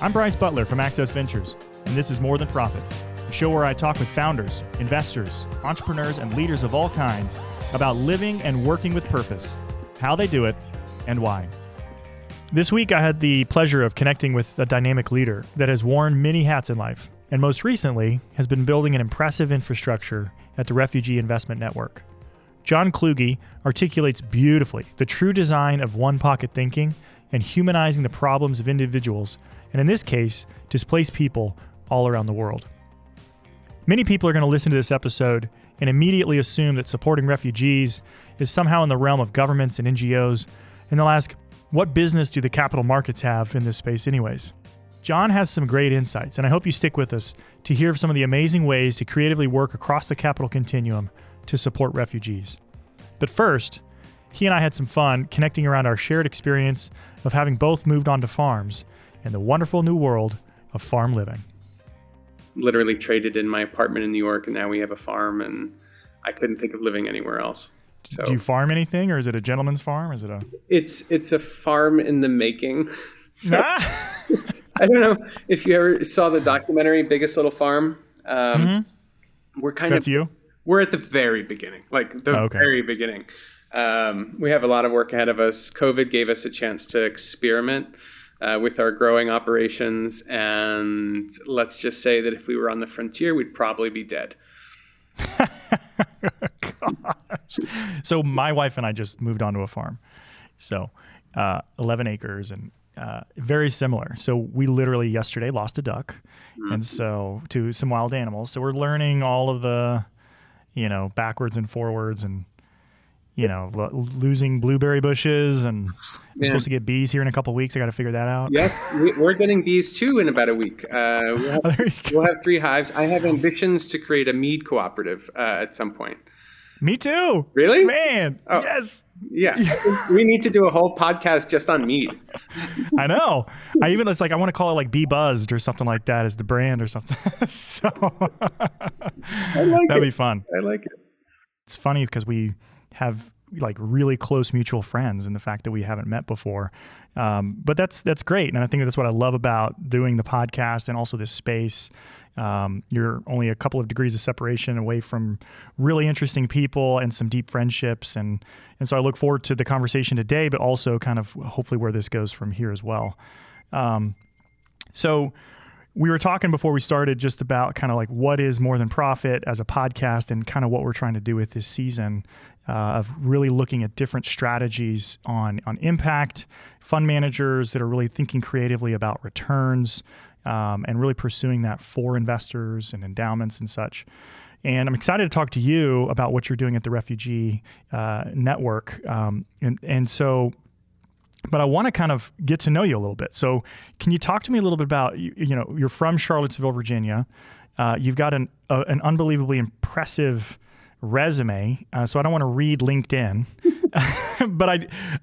I'm Bryce Butler from Access Ventures, and this is More Than Profit, a show where I talk with founders, investors, entrepreneurs, and leaders of all kinds about living and working with purpose, how they do it, and why. This week, I had the pleasure of connecting with a dynamic leader that has worn many hats in life, and most recently has been building an impressive infrastructure at the Refugee Investment Network. John Kluge articulates beautifully the true design of one-pocket thinking and humanizing the problems of individuals, and in this case, displaced people all around the world. Many people are going to listen to this episode and immediately assume that supporting refugees is somehow in the realm of governments and NGOs, and they'll ask, what business do the capital markets have in this space anyways? John has some great insights, and I hope you stick with us to hear of some of the amazing ways to creatively work across the capital continuum to support refugees. But first, he and I had some fun connecting around our shared experience of having both moved onto farms in the wonderful new world of farm living. Literally traded in my apartment in New York, and now we have a farm, and I couldn't think of living anywhere else. So, do you farm anything, or is it a gentleman's farm? Is it a? It's a farm in the making. So, I don't know if you ever saw the documentary Biggest Little Farm. We're kind That's of you. We're at the very beginning, like the very beginning. We have a lot of work ahead of us. COVID gave us a chance to experiment with our growing operations, and let's just say that if we were on the frontier, we'd probably be dead. Gosh. So my wife and I just moved onto a farm. So 11 acres and very similar. So we literally yesterday lost a duck and so to some wild animals. So we're learning all of the, backwards and forwards and, losing blueberry bushes, and I'm supposed to get bees here in a couple of weeks. I got to figure that out. Yes, we're getting bees too in about a week. We'll have 3 hives. I have ambitions to create a mead cooperative at some point. Me too. Really? Man. Oh, yes. Yeah. We need to do a whole podcast just on mead. I know. I want to call it like Bee Buzzed or something like that as the brand or something. So that'd be fun. I like it. It's funny because we have like really close mutual friends, and the fact that we haven't met before. But that's great. And I think that's what I love about doing the podcast and also this space. You're only a couple of degrees of separation away from really interesting people and some deep friendships. And so I look forward to the conversation today, but also kind of hopefully where this goes from here as well. So we were talking before we started just about kind of like what is More Than Profit as a podcast, and kind of what we're trying to do with this season of really looking at different strategies on impact, fund managers that are really thinking creatively about returns, and really pursuing that for investors and endowments and such. And I'm excited to talk to you about what you're doing at the Refugee Network. But I want to kind of get to know you a little bit. So can you talk to me a little bit about, you're from Charlottesville, Virginia. You've got an unbelievably impressive resume. So I don't want to read LinkedIn,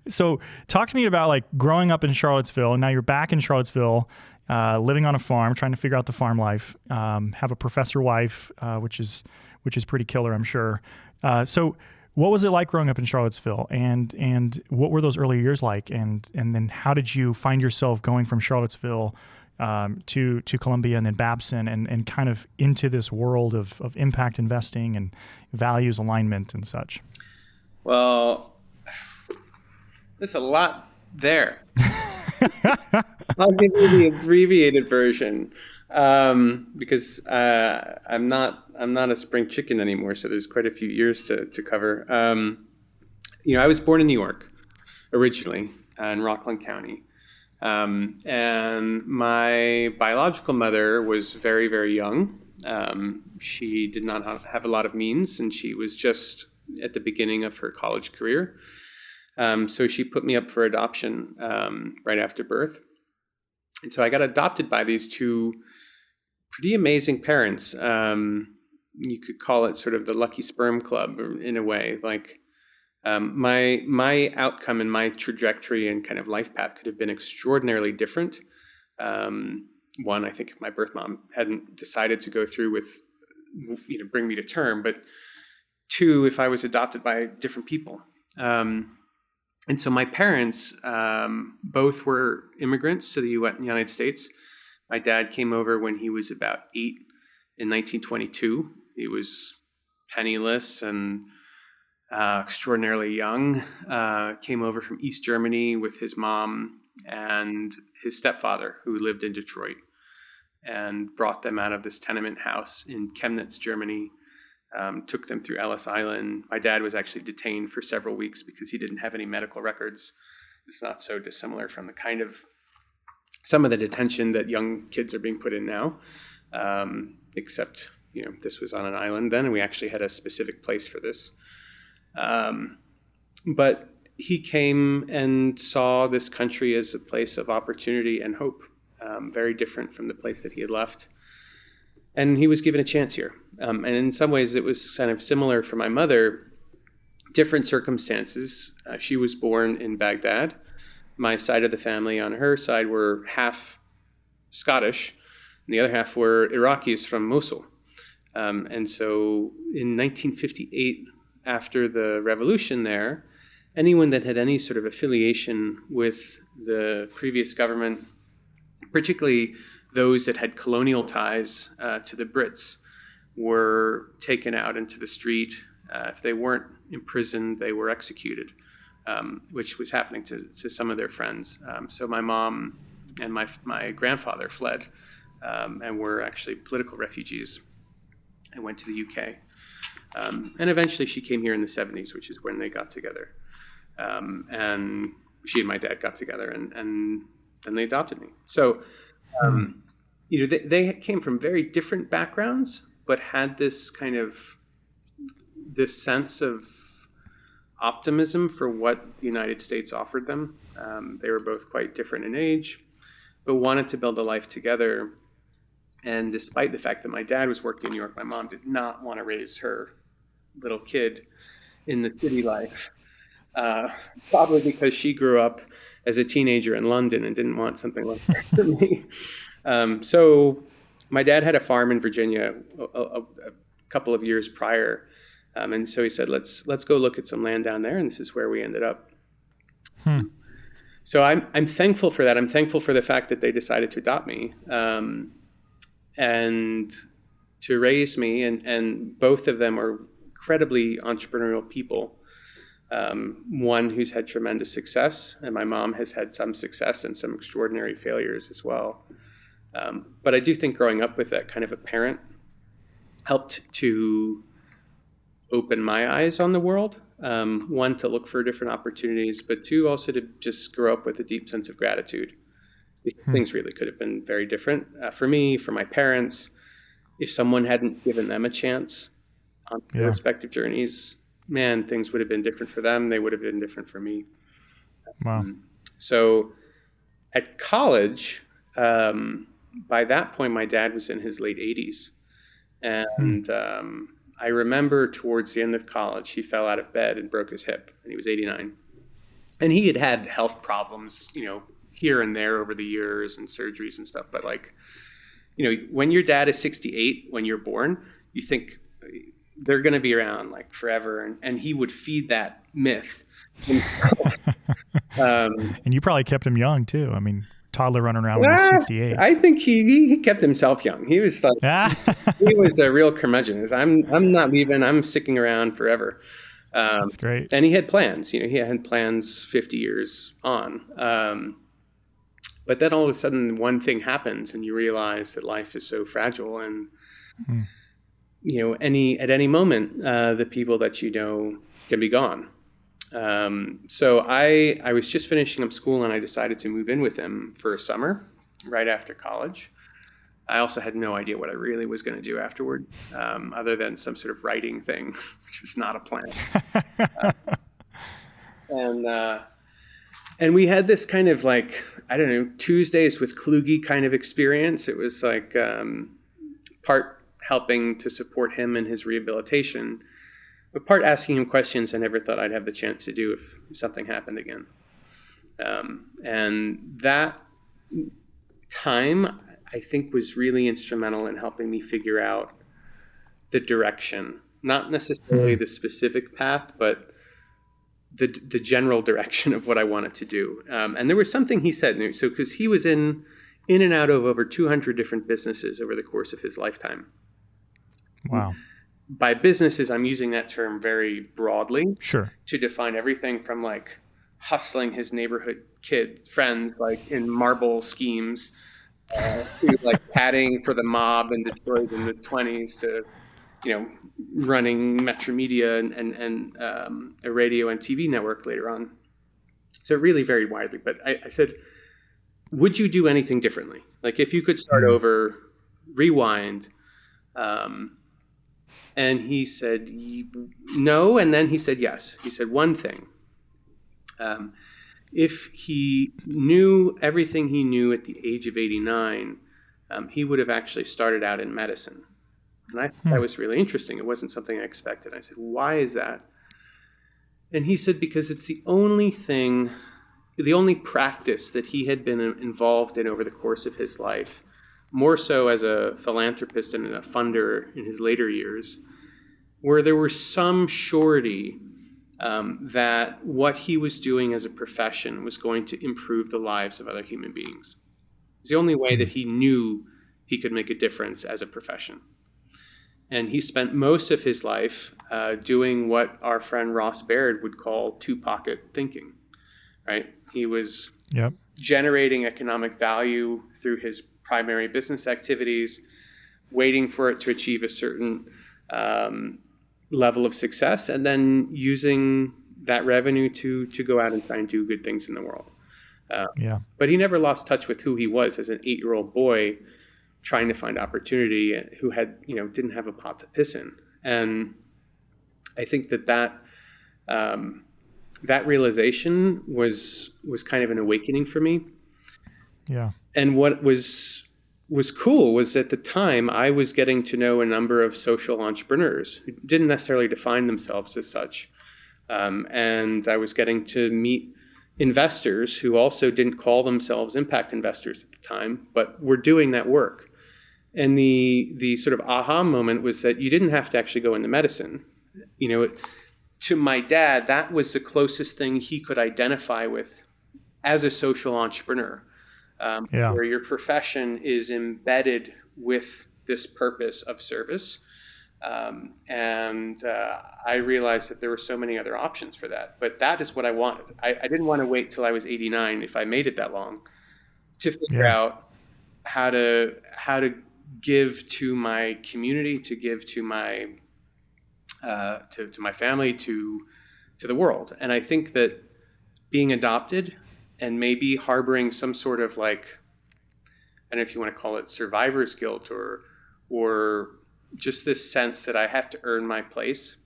so talk to me about like growing up in Charlottesville, and now you're back in Charlottesville, living on a farm, trying to figure out the farm life, have a professor wife, which is pretty killer, I'm sure. So what was it like growing up in Charlottesville, and what were those early years like? And then how did you find yourself going from Charlottesville to Columbia and then Babson and kind of into this world of impact investing and values alignment and such? Well, there's a lot there. I'll give you the abbreviated version because I'm not a spring chicken anymore. So there's quite a few years to cover. I was born in New York originally in Rockland County. And my biological mother was very, very young. She did not have a lot of means, and she was just at the beginning of her college career. So she put me up for adoption right after birth. And so I got adopted by these 2 pretty amazing parents. You could call it sort of the lucky sperm club in a way. Like my outcome and my trajectory and kind of life path could have been extraordinarily different. One, I think if my birth mom hadn't decided to go through with, bring me to term, but 2, if I was adopted by different people. And so my parents both were immigrants to the United States. My dad came over when he was about 8 in 1922. He was penniless and extraordinarily young. Came over from East Germany with his mom and his stepfather, who lived in Detroit, and brought them out of this tenement house in Chemnitz, Germany. Took them through Ellis Island. My dad was actually detained for several weeks because he didn't have any medical records. It's not so dissimilar from the kind of some of the detention that young kids are being put in now, except this was on an island then, and we actually had a specific place for this. But he came and saw this country as a place of opportunity and hope, very different from the place that he had left. And he was given a chance here. And in some ways, it was kind of similar for my mother, different circumstances. She was born in Baghdad. My side of the family on her side were half Scottish, and the other half were Iraqis from Mosul. And so in 1958, after the revolution there, anyone that had any sort of affiliation with the previous government, particularly those that had colonial ties to the Brits, were taken out into the street. If they weren't imprisoned, they were executed, which was happening to some of their friends. So my mom and my grandfather fled and were actually political refugees and went to the UK. And eventually she came here in the 70s, which is when they got together. And she and my dad got together, and then they adopted me. So, they came from very different backgrounds, but had this sense of optimism for what the United States offered them. They were both quite different in age, but wanted to build a life together. And despite the fact that my dad was working in New York, my mom did not want to raise her little kid in the city life, probably because she grew up as a teenager in London and didn't want something like that for me. So my dad had a farm in Virginia a couple of years prior. And so he said, let's go look at some land down there. And this is where we ended up. So I'm thankful for that. I'm thankful for the fact that they decided to adopt me and to raise me. And both of them are incredibly entrepreneurial people. One who's had tremendous success, and my mom has had some success and some extraordinary failures as well. But I do think growing up with that kind of a parent helped to open my eyes on the world. One, to look for different opportunities, but two, also to just grow up with a deep sense of gratitude. Things really could have been very different for me, for my parents. If someone hadn't given them a chance on their respective journeys, man, things would have been different for them. They would have been different for me. Wow. So at college, by that point, my dad was in his late 80s. And I remember towards the end of college, he fell out of bed and broke his hip, and he was 89. And he had had health problems, here and there over the years and surgeries and stuff. But when your dad is 68, when you're born, you think they're going to be around forever. And he would feed that myth himself. And you probably kept him young too. I mean, toddler running around when he was 68. I think he kept himself young. He was he was a real curmudgeon. I'm not leaving. I'm sticking around forever. That's great. And he had plans. He had plans 50 years on. But then all of a sudden, one thing happens, and you realize that life is so fragile, and at any moment, the people that you know can be gone. So I was just finishing up school, and I decided to move in with him for a summer right after college. I also had no idea what I really was going to do afterward, other than some sort of writing thing, which was not a plan. And we had this kind of Tuesdays with Kluge kind of experience. It was part helping to support him in his rehabilitation, but part asking him questions I never thought I'd have the chance to do if something happened again. And that time, I think, was really instrumental in helping me figure out the direction, not necessarily the specific path, but the general direction of what I wanted to do. And there was something he said, so because he was in in and out of over 200 different businesses over the course of his lifetime. Wow. By businesses, I'm using that term very broadly. Sure. To define everything from like hustling his neighborhood friends like in marble schemes to like padding for the mob in Detroit in the 20s to, running Metro Media and a radio and TV network later on. So it really varied widely. But I said, would you do anything differently? Like if you could start over, rewind. And he said no, and then he said yes. He said one thing. If he knew everything he knew at the age of 89, he would have actually started out in medicine. And I thought that was really interesting. It wasn't something I expected. I said, why is that? And he said, because it's the only practice that he had been involved in over the course of his life, more so as a philanthropist and a funder in his later years, where there was some surety that what he was doing as a profession was going to improve the lives of other human beings. It's the only way that he knew he could make a difference as a profession. And he spent most of his life doing what our friend Ross Baird would call two-pocket thinking, right? He was generating economic value through his primary business activities, waiting for it to achieve a certain level of success, and then using that revenue to go out and try and do good things in the world. But he never lost touch with who he was as an 8-year-old boy trying to find opportunity, who had, didn't have a pot to piss in. And I think that realization was kind of an awakening for me. Yeah. And what was cool was at the time I was getting to know a number of social entrepreneurs who didn't necessarily define themselves as such. And I was getting to meet investors who also didn't call themselves impact investors at the time, but were doing that work. And the sort of aha moment was that you didn't have to actually go into medicine. To my dad, that was the closest thing he could identify with as a social entrepreneur. Where your profession is embedded with this purpose of service. And I realized that there were so many other options for that. But that is what I wanted. I didn't want to wait till I was 89, if I made it that long, to figure out how to give to my community, to give to my to my family, to the world. And I think that being adopted and maybe harboring some sort of like, I don't know if you want to call it survivor's guilt or just this sense that I have to earn my place.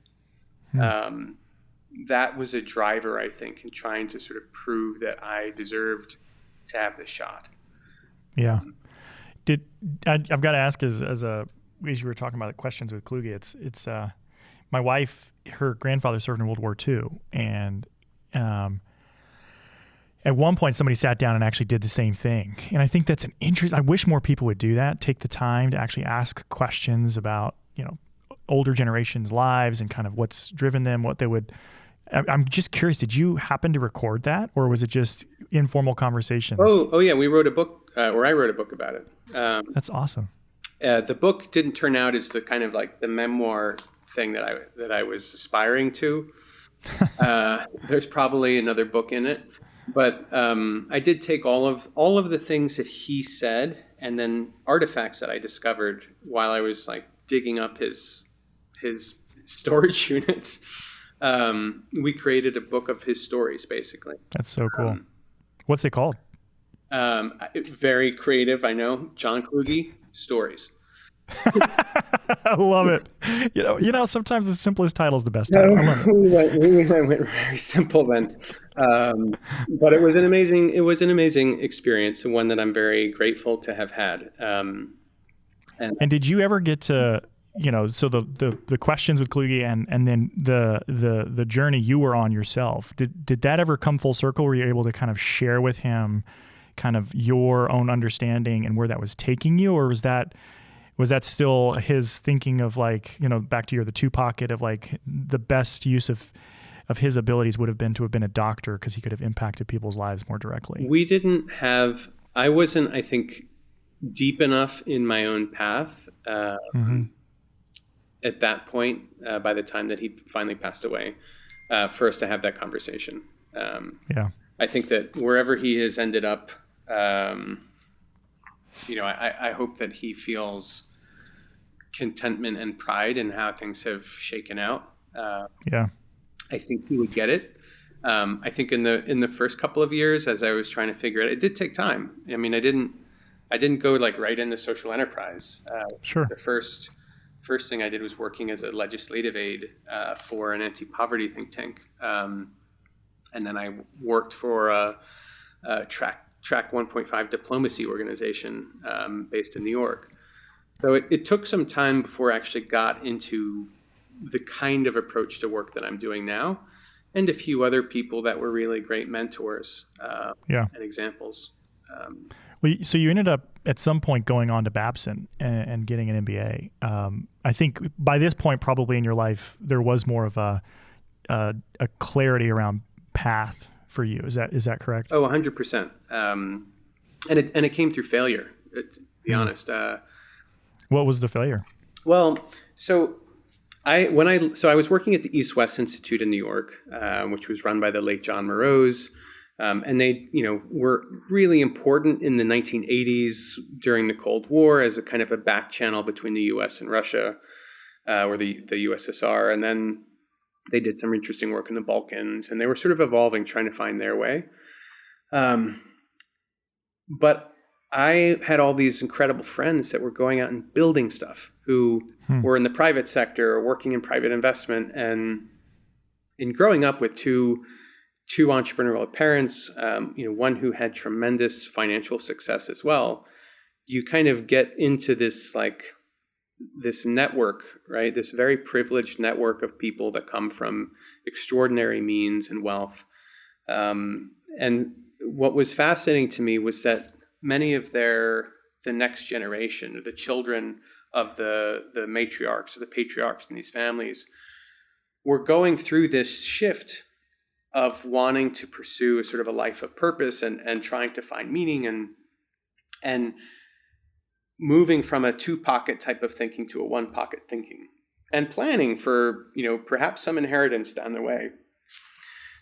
That was a driver, I think, in trying to sort of prove that I deserved to have this shot. Yeah. I've got to ask as you were talking about the questions with Kluge, it's my wife, her grandfather served in World War II, and at one point, somebody sat down and actually did the same thing. And I think that's an interest. I wish more people would do that, take the time to actually ask questions about, older generations' lives and kind of what's driven them, what they would. I'm just curious, did you happen to record that, or was it just informal conversations? Oh yeah. We wrote a book, or I wrote a book about it. That's awesome. The book didn't turn out as the kind of like the memoir thing that I was aspiring to. There's probably another book in it. But I did take all of the things that he said, and then artifacts that I discovered while I was like digging up his storage units. We created a book of his stories, basically. That's so cool. What's it called? Very creative, I know. John Kluge, Stories. I love it. Sometimes the simplest title is the best title. I love it. We went very simple then, but it was an amazing experience, and one that I'm very grateful to have had. And did you ever get to, so the questions with Kluge and then the journey you were on yourself, did that ever come full circle? Were you able to kind of share with him kind of your own understanding and where that was taking you, or was that still his thinking of like, back to the two pocket of like the best use of his abilities would have been to have been a doctor because he could have impacted people's lives more directly? We didn't have I wasn't, I think, deep enough in my own path at that point, by the time that he finally passed away, for us to have that conversation. Yeah. I think that wherever he has ended up, I hope that he feels contentment and pride in how things have shaken out. Yeah. I think he would get it. I think in the first couple of years, as I was trying to figure it did take time. I mean, I didn't go like right into social enterprise. Sure. The first thing I did was working as a legislative aide for an anti-poverty think tank, and then I worked for a Track 1.5 diplomacy organization based in New York. So it took some time before I actually got into the kind of approach to work that I'm doing now, and a few other people that were really great mentors and examples. Well, so you ended up at some point going on to Babson and getting an MBA. I think by this point, probably in your life, there was more of a clarity around path for you. Is that correct? Oh, 100%. And it came through failure, to be honest. What was the failure? Well, so I was working at the East-West Institute in New York, which was run by the late John Morose. And they, were really important in the 1980s during the Cold War as a kind of a back channel between the U.S. and Russia, or the USSR. And then they did some interesting work in the Balkans, and they were sort of evolving, trying to find their way. But I had all these incredible friends that were going out and building stuff, who were in the private sector or working in private investment. And in growing up with two entrepreneurial parents, one who had tremendous financial success as well, you kind of get into this network, right? This very privileged network of people that come from extraordinary means and wealth. And what was fascinating to me was that many of the next generation, or the children of the matriarchs or the patriarchs in these families, were going through this shift of wanting to pursue a sort of a life of purpose and trying to find meaning and moving from a two-pocket type of thinking to a one-pocket thinking, and planning for, perhaps some inheritance down the way.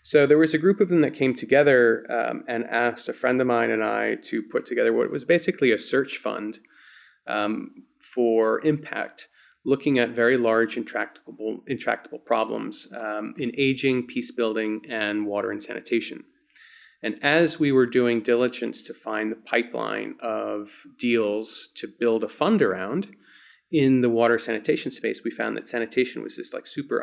So there was a group of them that came together and asked a friend of mine and I to put together what was basically a search fund for impact, looking at very large intractable problems in aging, peace building, and water and sanitation. And as we were doing diligence to find the pipeline of deals to build a fund around in the water sanitation space, we found that sanitation was this super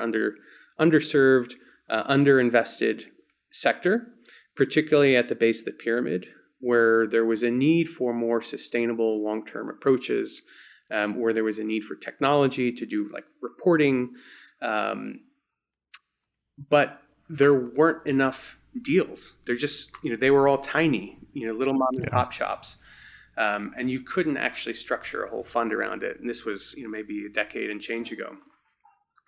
underserved, underinvested sector, particularly at the base of the pyramid, where there was a need for more sustainable long-term approaches, where there was a need for technology to do reporting, but there weren't enough deals. They're just, they were all tiny, little mom and pop shops. And you couldn't actually structure a whole fund around it. And this was, maybe a decade and change ago.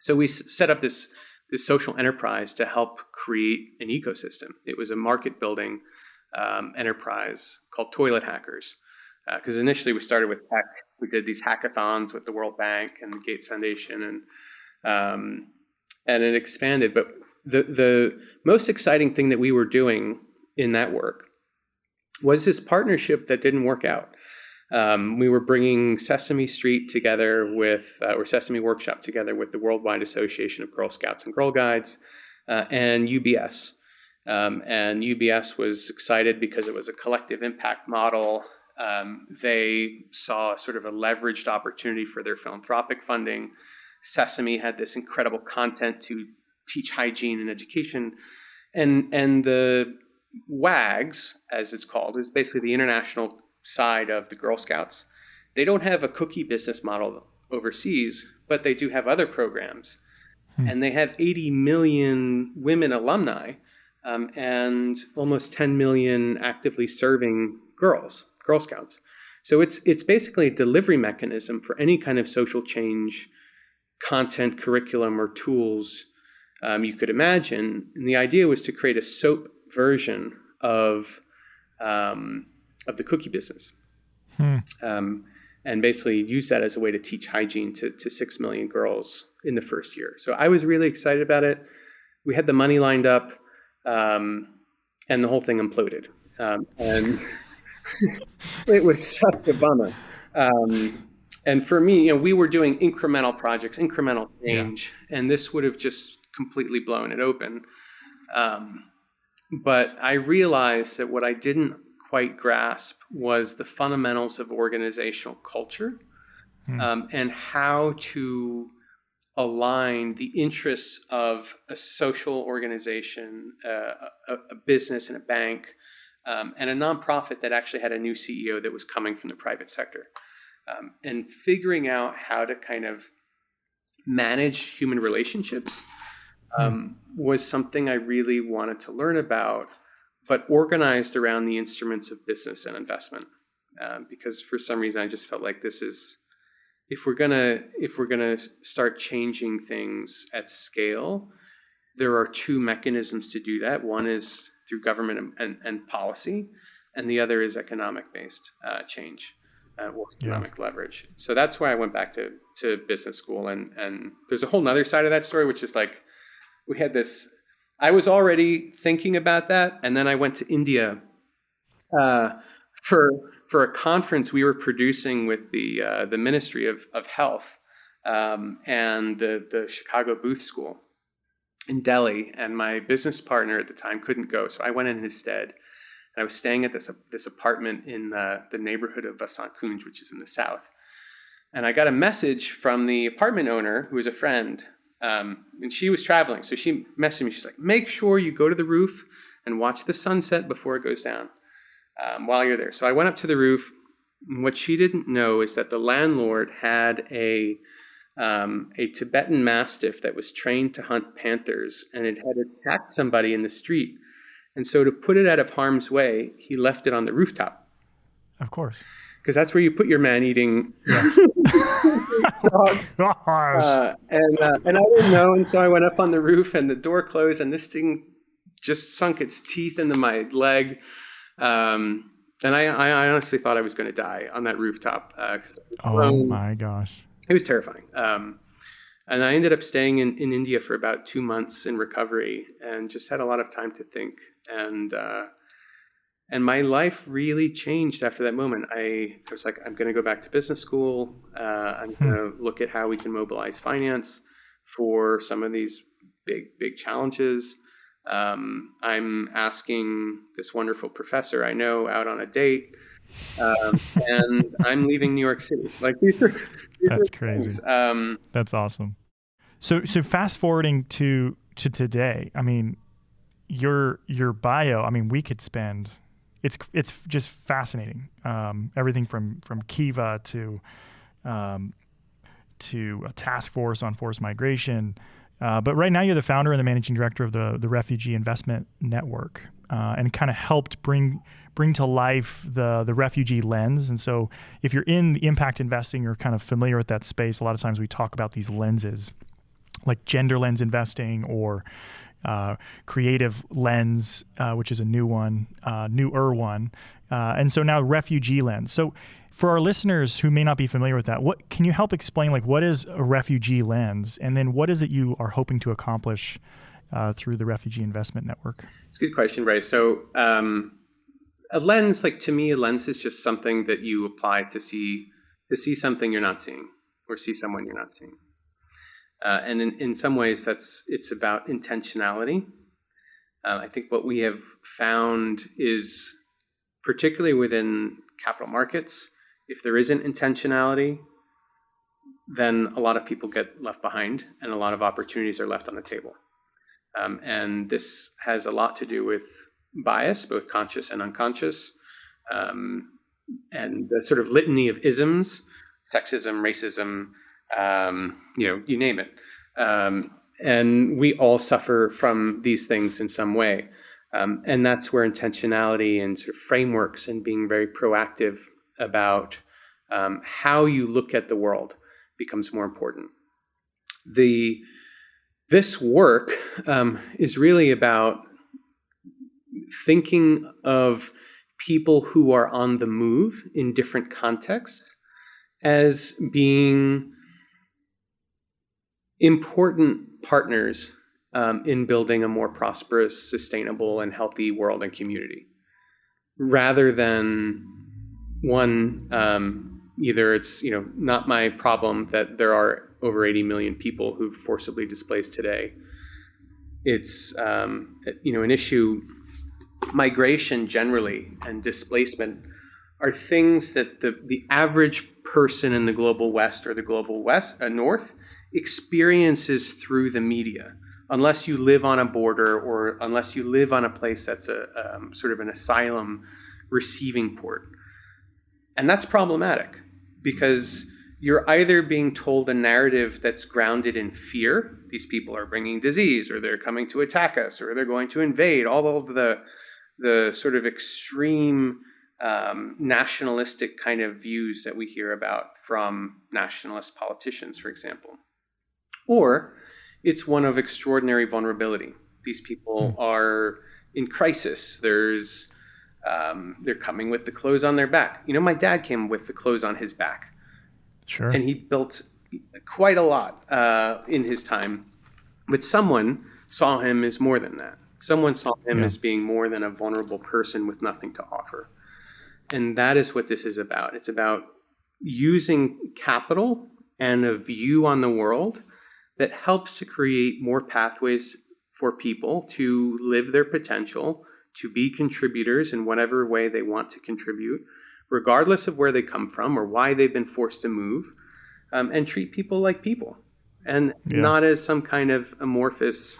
So we set up this social enterprise to help create an ecosystem. It was a market building enterprise called Toilet Hackers. Because initially we started with tech. We did these hackathons with the World Bank and the Gates Foundation, and it expanded. But the most exciting thing that we were doing in that work was this partnership that didn't work out. We were bringing Sesame Street together or Sesame Workshop together with the Worldwide Association of Girl Scouts and Girl Guides and UBS. And UBS was excited because it was a collective impact model. They saw sort of a leveraged opportunity for their philanthropic funding. Sesame had this incredible content to teach hygiene and education. And the WAGs, as it's called, is basically the international side of the Girl Scouts. They don't have a cookie business model overseas, but they do have other programs. And they have 80 million women alumni and almost 10 million actively serving Girl Scouts. So it's basically a delivery mechanism for any kind of social change, content, curriculum, or tools you could imagine. And the idea was to create a soap version of of the cookie business. Hmm. And basically use that as a way to teach hygiene to 6 million girls in the first year. So I was really excited about it. We had the money lined up, and the whole thing imploded. And it was such a bummer. And for me, we were doing incremental projects, incremental change, and this would have just completely blown it open. But I realized that what I didn't quite grasp was the fundamentals of organizational culture, and how to align the interests of a social organization, a business and a bank, and a nonprofit that actually had a new CEO that was coming from the private sector. And figuring out how to kind of manage human relationships was something I really wanted to learn about, but organized around the instruments of business and investment. Because for some reason, I just felt like this is, if we're gonna start changing things at scale, there are two mechanisms to do that. One is through government and policy, and the other is economic-based change or economic leverage. So that's why I went back to business school. And there's a whole nother side of that story, which is like, we had this, I was already thinking about that. And then I went to India for a conference we were producing with the Ministry of Health and the Chicago Booth School in Delhi. And my business partner at the time couldn't go, so I went in his stead. And I was staying at this apartment in the neighborhood of Vasant Kunj, which is in the south. And I got a message from the apartment owner, who was a friend, and she was traveling. So she messaged me. She's like, make sure you go to the roof and watch the sunset before it goes down while you're there. So I went up to the roof. What she didn't know is that the landlord had a Tibetan Mastiff that was trained to hunt panthers, and it had attacked somebody in the street. And so to put it out of harm's way, he left it on the rooftop. Of course. Because that's where you put your man-eating dog. And I didn't know, and so I went up on the roof, and the door closed, and this thing just sunk its teeth into my leg. And I honestly thought I was going to die on that rooftop. Oh my gosh. It was terrifying. And I ended up staying in India for about 2 months in recovery, and just had a lot of time to think. And my life really changed after that moment. I was like, I'm going to go back to business school. I'm going to look at how we can mobilize finance for some of these big challenges. I'm asking this wonderful professor I know out on a date, and I'm leaving New York City. Like that's crazy. That's awesome. So fast forwarding to today, I mean, your bio, I mean, we could spend, it's just fascinating. Everything from Kiva to a task force on forced migration. But right now you're the founder and the managing director of the Refugee Investment Network, and kind of helped bring to life the refugee lens. And so if you're in the impact investing, you're kind of familiar with that space. A lot of times we talk about these lenses, like gender lens investing or creative lens, which is a newer one. And so now refugee lens. So for our listeners who may not be familiar with that, what can you help explain, like, what is a refugee lens? And then what is it you are hoping to accomplish through the Refugee Investment Network? It's a good question, Bryce. So a lens, like, to me, a lens is just something that you apply to see something you're not seeing, or see someone you're not seeing. And in some ways, it's about intentionality. I think what we have found is, particularly within capital markets, if there isn't intentionality, then a lot of people get left behind, and a lot of opportunities are left on the table. And this has a lot to do with bias, both conscious and unconscious, and the sort of litany of isms, sexism, racism, you name it. And we all suffer from these things in some way. And that's where intentionality and sort of frameworks and being very proactive about how you look at the world becomes more important. This work is really about thinking of people who are on the move in different contexts as being important partners in building a more prosperous, sustainable, and healthy world and community, rather than one, either it's not my problem that there are over 80 million people who've forcibly displaced today. It's an issue. Migration generally and displacement are things that the average person in the global West or the global North experiences through the media, unless you live on a border or unless you live on a place that's a sort of an asylum receiving port. And that's problematic because you're either being told a narrative that's grounded in fear. These people are bringing disease, or they're coming to attack us, or they're going to invade, all of the sort of extreme nationalistic kind of views that we hear about from nationalist politicians, for example. Or it's one of extraordinary vulnerability. These people are in crisis. They're coming with the clothes on their back. My dad came with the clothes on his back. Sure. And he built quite a lot in his time. But someone saw him as more than that. Someone saw him as being more than a vulnerable person with nothing to offer. And that is what this is about. It's about using capital and a view on the world that helps to create more pathways for people to live their potential, to be contributors in whatever way they want to contribute, regardless of where they come from or why they've been forced to move, and treat people like people and not as some kind of amorphous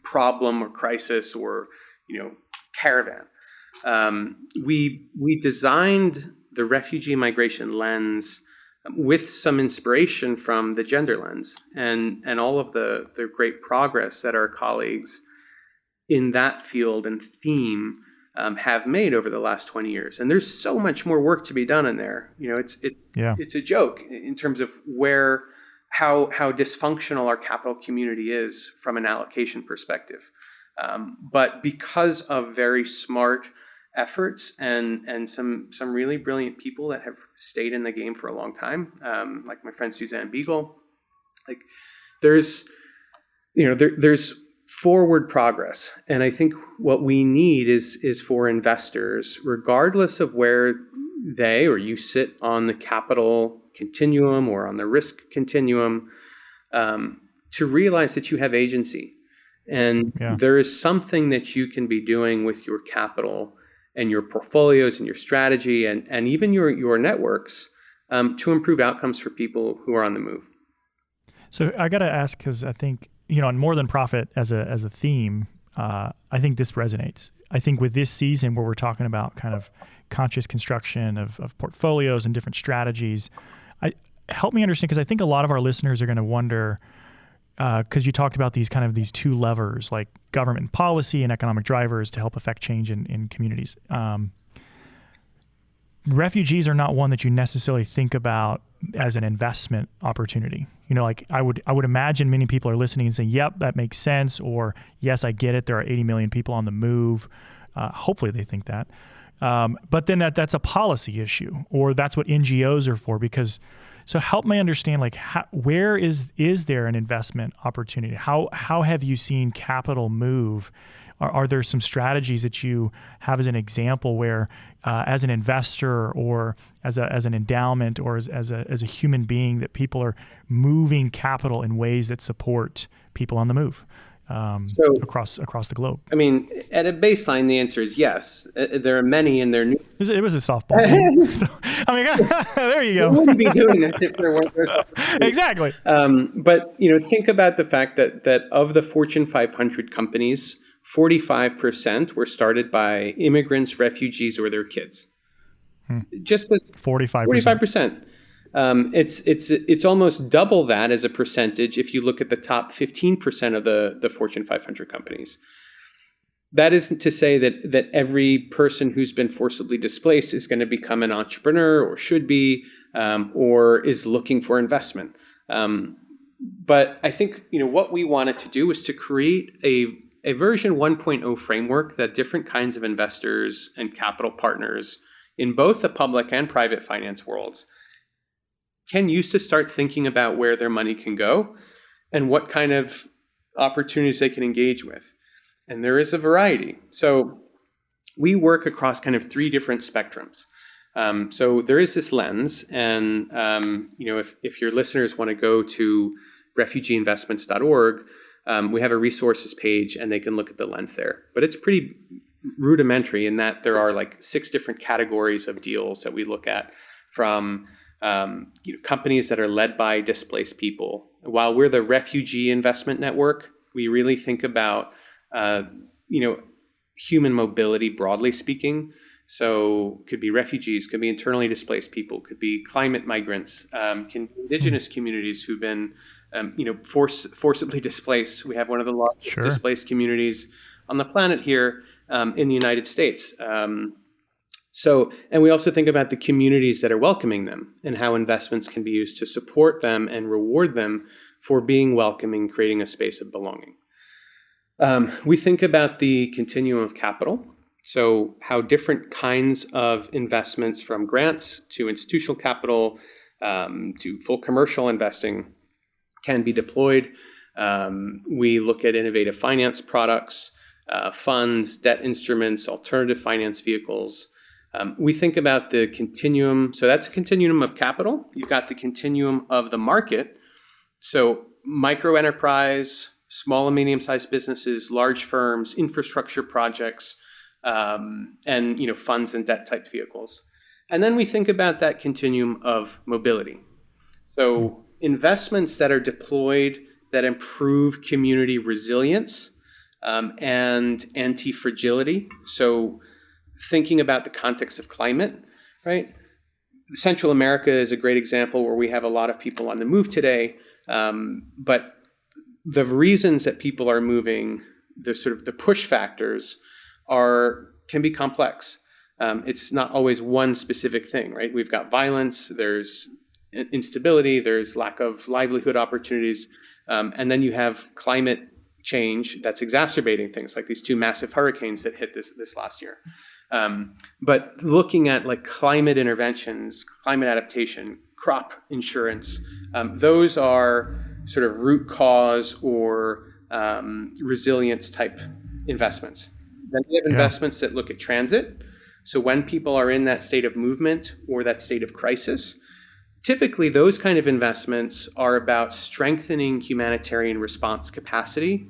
problem or crisis or, caravan. We designed the refugee migration lens with some inspiration from the gender lens and all of the great progress that our colleagues in that field and theme have made over the last 20 years. And there's so much more work to be done in there. It's a joke in terms of how dysfunctional our capital community is from an allocation perspective. But because of very smart efforts and some really brilliant people that have stayed in the game for a long time, like my friend Suzanne Beagle, there's forward progress. And I think what we need is for investors, regardless of where they or you sit on the capital continuum or on the risk continuum, to realize that you have agency. And there is something that you can be doing with your capital and your portfolios and your strategy and even your networks to improve outcomes for people who are on the move. So I got to ask, because I think, on More Than Profit as a theme, I think this resonates. I think with this season where we're talking about kind of conscious construction of portfolios and different strategies, help me understand, because I think a lot of our listeners are going to wonder, because you talked about these two levers, like government policy and economic drivers to help affect change in communities. Refugees are not one that you necessarily think about as an investment opportunity. I would imagine many people are listening and saying, yep, that makes sense, or yes, I get it. There are 80 million people on the move. Hopefully they think that. But then that's a policy issue, or that's what NGOs are for, so help me understand, where is there an investment opportunity? How have you seen capital move? Are there some strategies that you have as an example where, as an investor or as an endowment or as a human being, that people are moving capital in ways that support people on the move across the globe? I mean, at a baseline, the answer is yes. There are many in their new. It was a softball. So, there you go. We wouldn't be doing this if there weren't those opportunities. Exactly. But think about the fact that of the Fortune 500 companies, 45% were started by immigrants, refugees, or their kids. Just 45%. It's almost double that as a percentage if you look at the top 15% of the Fortune 500 companies. That isn't to say that every person who's been forcibly displaced is going to become an entrepreneur or should be, or is looking for investment. But I think what we wanted to do was to create a version 1.0 framework that different kinds of investors and capital partners in both the public and private finance worlds can use to start thinking about where their money can go and what kind of opportunities they can engage with. And there is a variety. So we work across kind of three different spectrums. So there is this lens, and if your listeners want to go to refugeeinvestments.org, we have a resources page, and they can look at the lens there. But it's pretty rudimentary in that there are like 6 different categories of deals that we look at, from companies that are led by displaced people. While we're the Refugee Investment Network, we really think about human mobility broadly speaking. So could be refugees, could be internally displaced people, could be climate migrants, can be indigenous communities who've been forcibly displaced. We have one of the largest displaced communities on the planet here in the United States. And we also think about the communities that are welcoming them and how investments can be used to support them and reward them for being welcoming, creating a space of belonging. We think about the continuum of capital. So how different kinds of investments, from grants to institutional capital to full commercial investing, can be deployed. We look at innovative finance products, funds, debt instruments, alternative finance vehicles. We think about the continuum. So that's a continuum of capital. You've got the continuum of the market. So micro enterprise, small and medium-sized businesses, large firms, infrastructure projects, and funds and debt type vehicles. And then we think about that continuum of mobility. So investments that are deployed that improve community resilience and anti-fragility. So thinking about the context of climate, right? Central America is a great example where we have a lot of people on the move today, but the reasons that people are moving, the push factors, can be complex. It's not always one specific thing, right? We've got violence, there's instability, there's lack of livelihood opportunities, and then you have climate change that's exacerbating things, like these 2 massive hurricanes that hit this last year. But looking at like climate interventions, climate adaptation, crop insurance, those are sort of root cause or resilience type investments. Then we have investments that look at transit. So when people are in that state of movement or that state of crisis, typically those kind of investments are about strengthening humanitarian response capacity.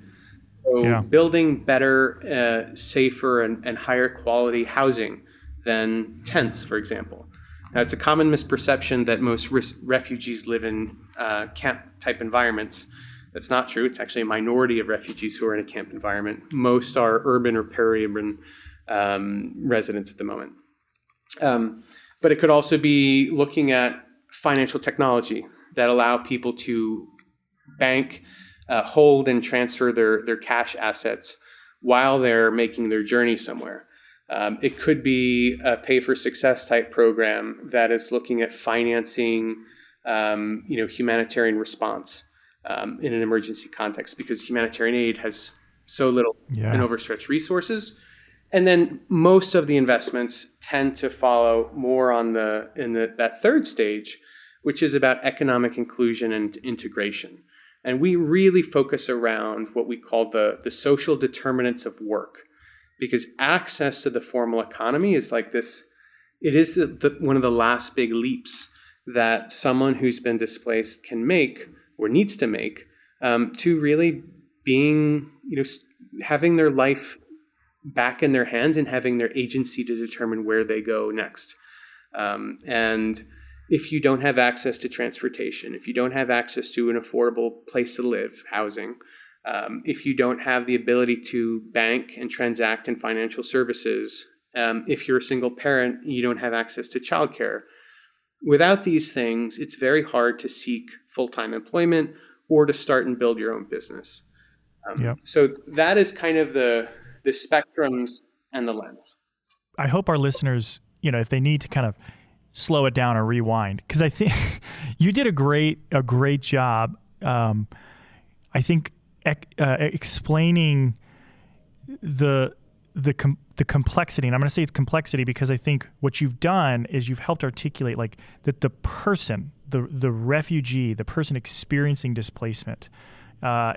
So building better, safer, and higher quality housing than tents, for example. Now, it's a common misperception that most refugees live in camp-type environments. That's not true. It's actually a minority of refugees who are in a camp environment. Most are urban or peri-urban residents at the moment. But it could also be looking at financial technology that allow people to bank, hold, and transfer their cash assets while they're making their journey somewhere. It could be a pay-for-success type program that is looking at financing, humanitarian response in an emergency context, because humanitarian aid has so little and overstretched resources. And then most of the investments tend to follow more on that third stage, which is about economic inclusion and integration. And we really focus around what we call the social determinants of work, because access to the formal economy is like this. It is one of the last big leaps that someone who's been displaced can make or needs to make to really being, having their life back in their hands and having their agency to determine where they go next. And if you don't have access to transportation, if you don't have access to an affordable place to live, housing, if you don't have the ability to bank and transact in financial services, if you're a single parent, you don't have access to childcare. Without these things, it's very hard to seek full-time employment or to start and build your own business. So that is kind of the spectrums and the lens. I hope our listeners, if they need to kind of slow it down or rewind, because I think you did a great job. I think explaining the complexity, and I'm going to say it's complexity because I think what you've done is you've helped articulate like that the person, the refugee, the person experiencing displacement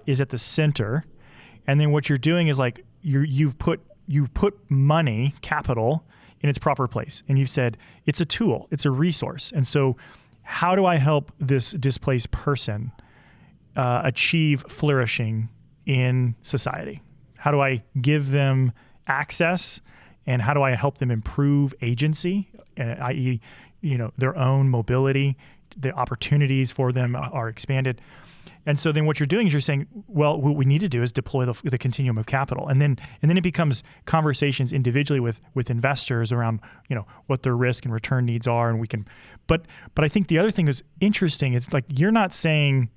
is at the center, and then what you're doing is like you've put money, capital, in its proper place, and you've said it's a tool, it's a resource, and so how do I help this displaced person achieve flourishing in society? How do I give them access, and how do I help them improve agency, i.e., their own mobility, the opportunities for them are expanded. And so then what you're doing is you're saying, well, what we need to do is deploy the continuum of capital. And then it becomes conversations individually with investors around, what their risk and return needs are. And we can, but I think the other thing that's interesting is like, you're not saying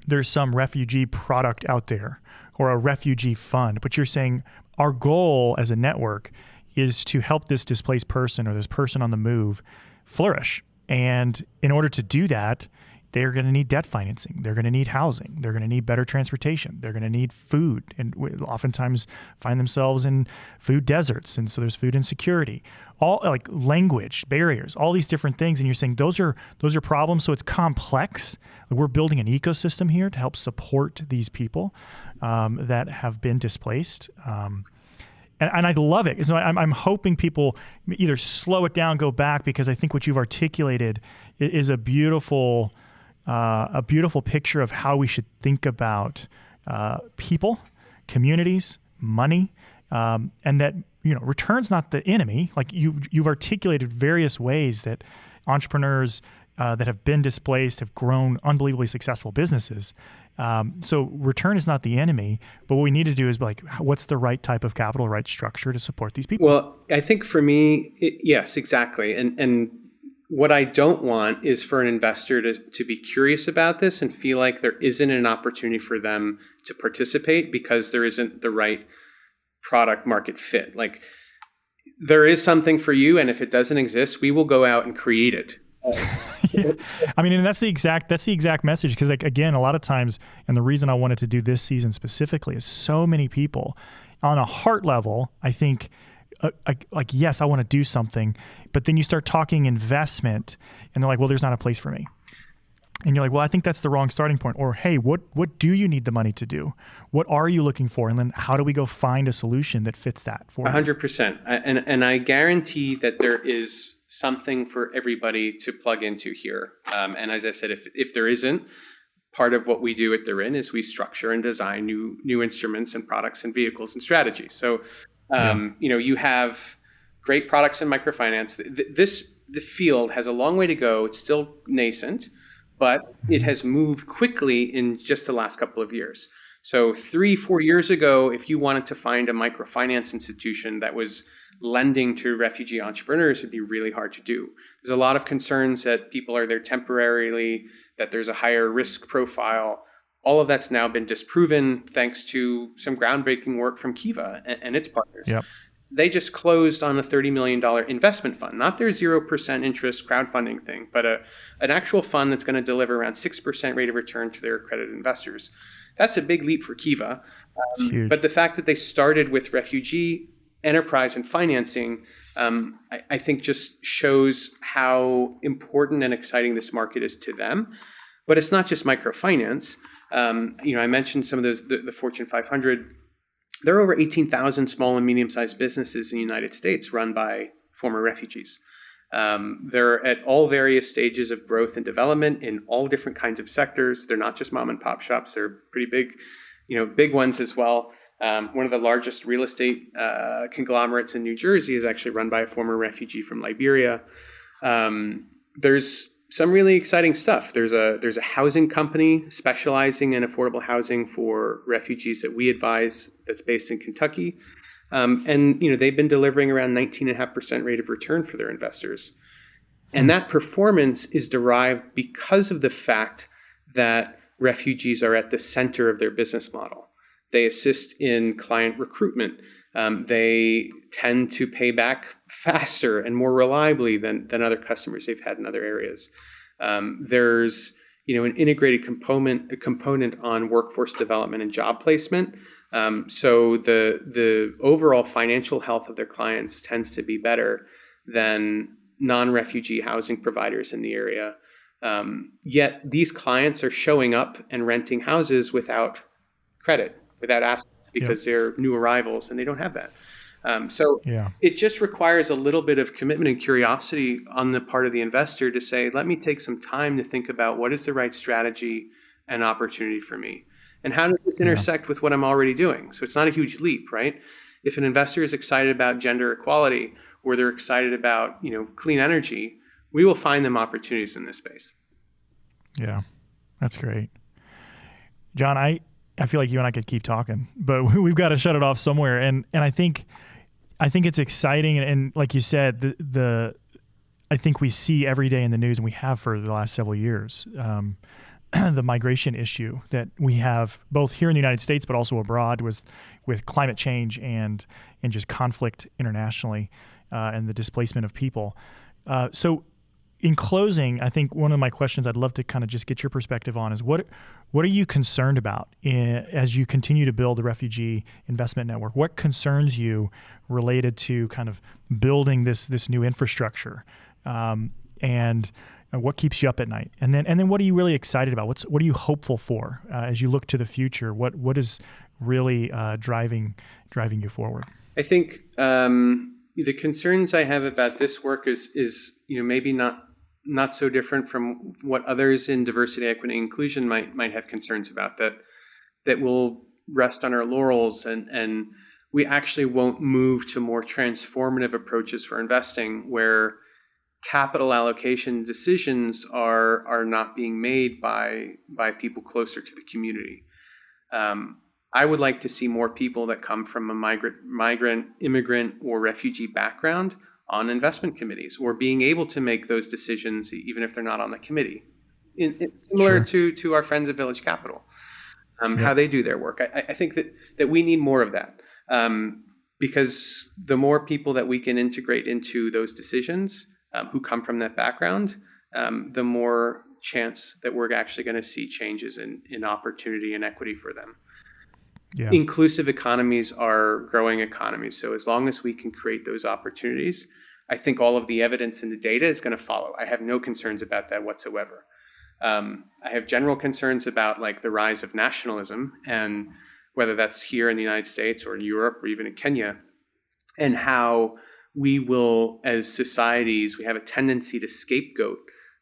there's some refugee product out there or a refugee fund, but you're saying our goal as a network is to help this displaced person or this person on the move flourish. And in order to do that, they're going to need debt financing. They're going to need housing. They're going to need better transportation. They're going to need food, and oftentimes find themselves in food deserts. And so there's food insecurity, all like language barriers, all these different things. And you're saying those are problems. So it's complex. We're building an ecosystem here to help support these people that have been displaced. And I love it. So I'm hoping people either slow it down, go back, because I think what you've articulated is a beautiful picture of how we should think about people, communities, money, and that return's not the enemy. Like you've articulated various ways that entrepreneurs that have been displaced have grown unbelievably successful businesses. So return is not the enemy, but what we need to do is like, what's the right type of capital, right structure to support these people? Well, I think for me, yes, exactly. And what I don't want is for an investor to be curious about this and feel like there isn't an opportunity for them to participate because there isn't the right product market fit. Like there is something for you, and if it doesn't exist, we will go out and create it. Yeah. I mean, and that's the exact message, because like, again, a lot of times, and the reason I wanted to do this season specifically is so many people on a heart level, I think, like, yes, I want to do something, but then you start talking investment and they're like, well, there's not a place for me. And you're like, well, I think that's the wrong starting point. Or, hey, what do you need the money to do? What are you looking for? And then how do we go find a solution that fits that for 100%. And I guarantee that there is something for everybody to plug into here. And as I said, if there isn't, part of what we do at Therein is we structure and design new instruments and products and vehicles and strategies. So, you have great products in microfinance. The field has a long way to go. It's still nascent, but it has moved quickly in just the last couple of years. So 3-4 years ago, if you wanted to find a microfinance institution that was lending to refugee entrepreneurs, it'd be really hard to do. There's a lot of concerns that people are there temporarily, that there's a higher risk profile. All of that's now been disproven thanks to some groundbreaking work from Kiva and its partners. Yep. They just closed on a $30 million investment fund, not their 0% interest crowdfunding thing, but an actual fund that's going to deliver around 6% rate of return to their accredited investors. That's a big leap for Kiva. But the fact that they started with refugee, enterprise, and financing, I think just shows how important and exciting this market is to them. But it's not just microfinance. I mentioned some of those, the Fortune 500. There are over 18,000 small and medium-sized businesses in the United States run by former refugees. They're at all various stages of growth and development in all different kinds of sectors. They're not just mom and pop shops. They're pretty big ones as well. One of the largest real estate conglomerates in New Jersey is actually run by a former refugee from Liberia. There's some really exciting stuff. There's a housing company specializing in affordable housing for refugees that we advise, that's based in Kentucky. And they've been delivering around 19.5% rate of return for their investors. And that performance is derived because of the fact that refugees are at the center of their business model. They assist in client recruitment. They tend to pay back faster and more reliably than other customers they've had in other areas. There's an integrated component on workforce development and job placement. So the overall financial health of their clients tends to be better than non-refugee housing providers in the area. Yet these clients are showing up and renting houses without credit, without assets, because they're new arrivals and they don't have that. So it just requires a little bit of commitment and curiosity on the part of the investor to say, let me take some time to think about what is the right strategy and opportunity for me. And how does this intersect with what I'm already doing? So it's not a huge leap, right? If an investor is excited about gender equality, or they're excited about, clean energy, we will find them opportunities in this space. Yeah, that's great. John, I feel like you and I could keep talking, but we've got to shut it off somewhere. And I think it's exciting. And like you said, I think we see every day in the news, and we have for the last several years, the migration issue that we have both here in the United States, but also abroad with climate change and just conflict internationally, and the displacement of people. So in closing, I think one of my questions I'd love to kind of just get your perspective on is what are you concerned about as you continue to build the Refugee Investment Network? What concerns you related to kind of building this new infrastructure, and what keeps you up at night? And then what are you really excited about? What are you hopeful for as you look to the future? What is really driving you forward? I think the concerns I have about this work is maybe not so different from what others in diversity, equity, and inclusion might have concerns about, that will rest on our laurels and we actually won't move to more transformative approaches for investing, where capital allocation decisions are not being made by people closer to the community. I would like to see more people that come from a migrant, immigrant, or refugee background on investment committees, or being able to make those decisions even if they're not on the committee. Similar to our friends at Village Capital, how they do their work. I think that we need more of that, because the more people that we can integrate into those decisions who come from that background, the more chance that we're actually going to see changes in opportunity and equity for them. Yeah. Inclusive economies are growing economies. So as long as we can create those opportunities, I think all of the evidence and the data is going to follow. I have no concerns about that whatsoever. I have general concerns about like the rise of nationalism, and whether that's here in the United States or in Europe or even in Kenya, and how we will, as societies, we have a tendency to scapegoat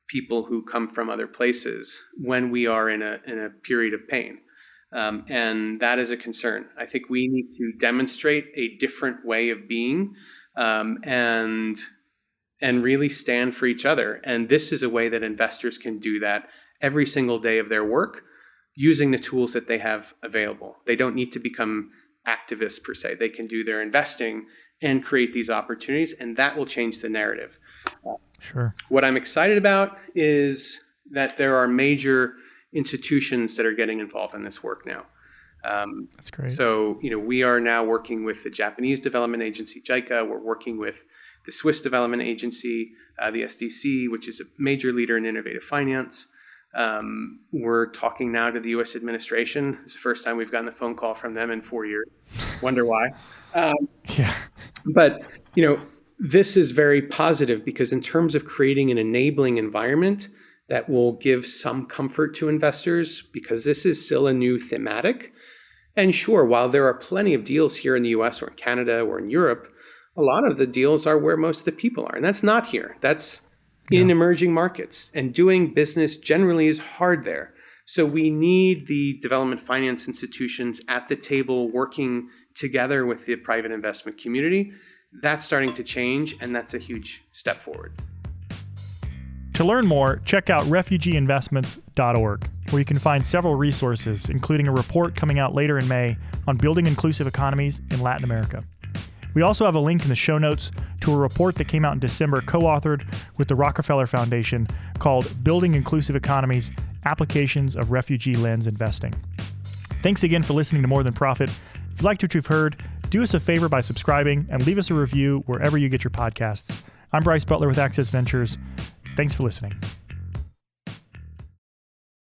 people who come from other places when we are in a period of pain. And that is a concern. I think we need to demonstrate a different way of being, and really stand for each other. And this is a way that investors can do that every single day of their work using the tools that they have available. They don't need to become activists per se. They can do their investing and create these opportunities, and that will change the narrative. Sure. What I'm excited about is that there are major institutions that are getting involved in this work now. That's great. So, we are now working with the Japanese development agency, JICA. We're working with the Swiss development agency, the SDC, which is a major leader in innovative finance. We're talking now to the U.S. administration. It's the first time we've gotten a phone call from them in 4 years. Wonder why. But, this is very positive, because in terms of creating an enabling environment that will give some comfort to investors, because this is still a new thematic. And sure, while there are plenty of deals here in the US or in Canada or in Europe, a lot of the deals are where most of the people are. And that's not here. That's in emerging markets. And doing business generally is hard there. So we need the development finance institutions at the table working together with the private investment community. That's starting to change, and that's a huge step forward. To learn more, check out refugeeinvestments.org, where you can find several resources, including a report coming out later in May on building inclusive economies in Latin America. We also have a link in the show notes to a report that came out in December, co-authored with the Rockefeller Foundation, called Building Inclusive Economies: Applications of Refugee Lens Investing. Thanks again for listening to More Than Profit. If you liked what you've heard, do us a favor by subscribing and leave us a review wherever you get your podcasts. I'm Bryce Butler with Access Ventures. Thanks for listening.